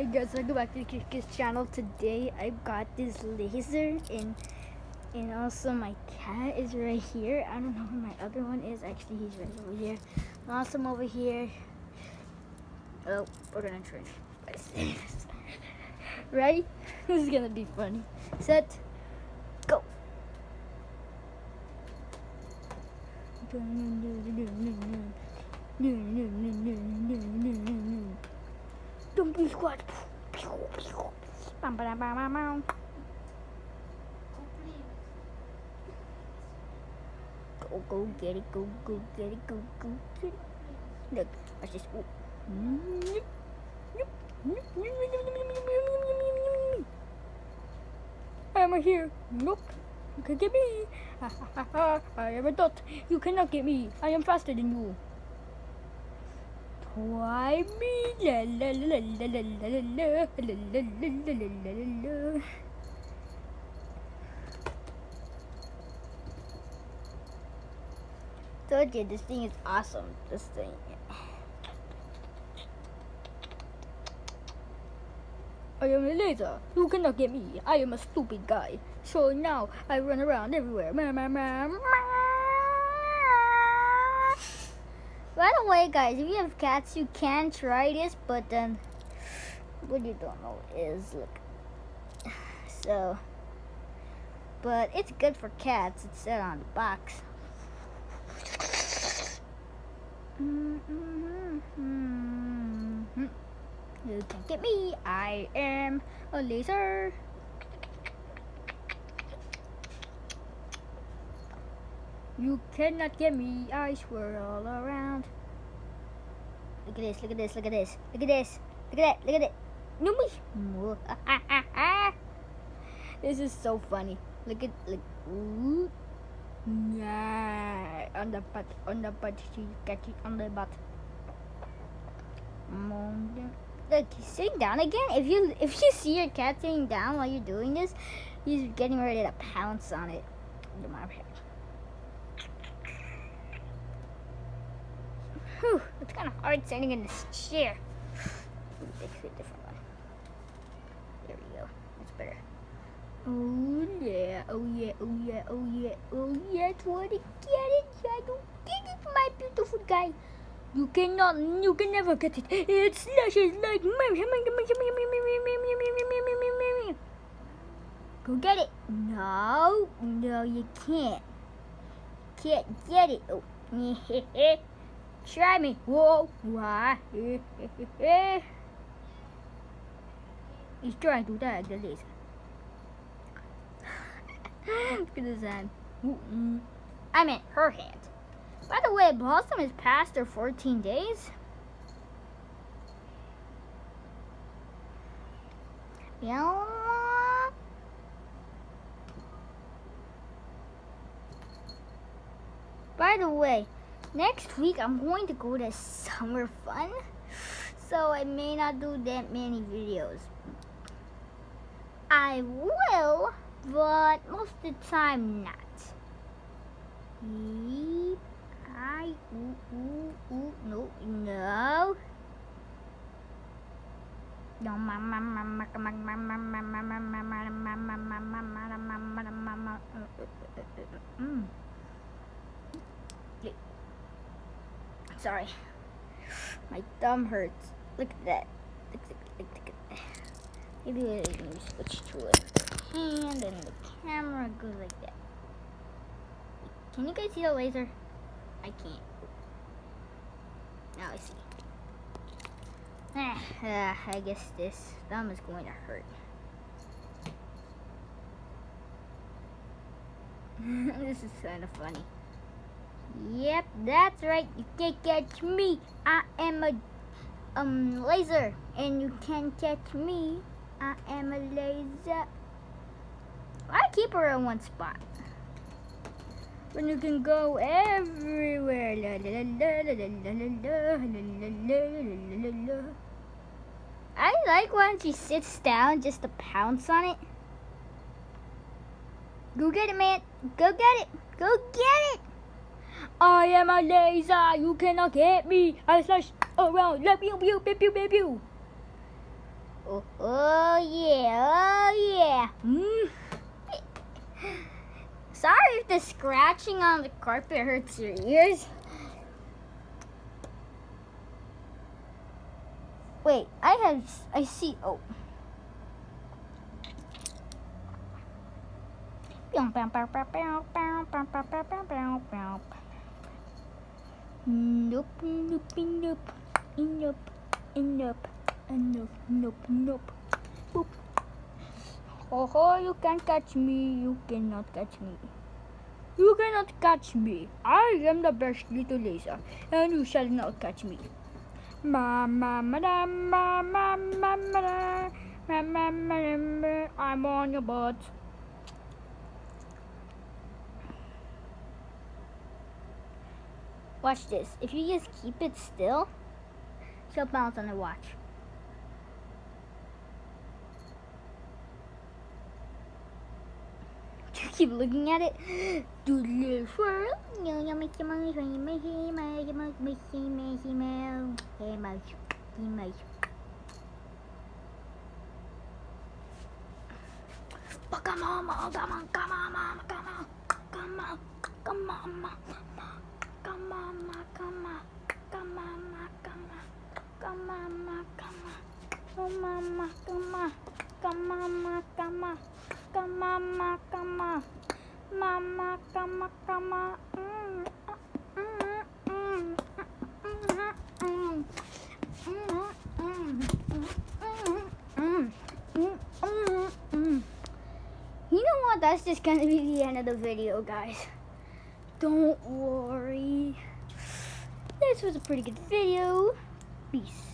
Hey guys, welcome back to the Kickers channel. Today I got this laser and also my cat is right here. I don't know where my other one is. Actually, he's right over here. Awesome over here. Oh, we're gonna try this. Ready? This is gonna be funny. Set, go. Don't be squat. Bam, bam, bam, bam, bam. Go get it, go get it, go get it. Look, watch this. I am here. Nope. You can get me. I am a dot. You cannot get me. I am faster than you. Try me. La la la la la la la la la la la. Told you this thing is awesome. This thing. I am a laser. You cannot get me. I am a stupid guy. So now I run around everywhere. By the way, guys, if you have cats, you can try this, but then what you don't know is look. So, but it's good for cats. It's said on the box. You can't get me. I am a laser. You cannot get me. I swirl all around. Look at this. Look at this. Look at this. Look at this. Look at that. Look at it. No me. This is so funny. Look at ooh. Yeah, on the butt, she catch it on the butt. Look, he's sitting down again. If you see your cat sitting down while you're doing this, he's getting ready to pounce on it. Whew, it's kind of hard sitting in this chair. Let's do a different one. There we go. That's better. Oh yeah, oh yeah, oh yeah, oh yeah, oh yeah, try to get it. I don't get it, my beautiful guy. You can never get it. It slashes like go get it. No, you can't. Can't get it. Oh, try me. Whoa, why? He's trying to tag the laser. Look at his hand. I meant her hand. By the way, Blossom is past her 14 days. Yeah. By the way, next week I'm going to go to summer fun, so I may not do that many videos. I will, but most of the time not. No. Sorry, my thumb hurts. Look at that. Look at that. Maybe we switch to a hand and the camera goes like that. Can you guys see the laser? I can't. Now I see. I guess this thumb is going to hurt. This is kind of funny. Yep, that's right. You can't catch me. I am a laser, and you can't catch me. I am a laser. Why keep her in one spot when you can go everywhere? La, la, la, la, la, la, la, la. I like when she sits down just to pounce on it. Go get it, man. Go get it. Go get it. I am a laser. You cannot get me. I slash around. Pew, pew, pew, pew, pew, pew. Oh yeah, oh yeah. Sorry if the scratching on the carpet hurts your ears. Wait, I see, oh. Nope, nope, nope, nope, nope, nope, nope. Boop. Oh, you can't catch me, you cannot catch me. You cannot catch me. I am the best little laser, and you shall not catch me. I'm on your butt. Watch this. If you just keep it still, she'll bounce on the watch. You keep looking at it. Do the little swirl. You make your money, make your money, make your money. Come on, mama, come on, come on, mama, come on, come on, come on, mama, come on, come on, come on, come on, come on, come on, come on, come on, come on, come on, come on, come on, mama, come on, come on. You know what? That's just gonna be the end of the video, guys. Don't worry. This was a pretty good video. Peace.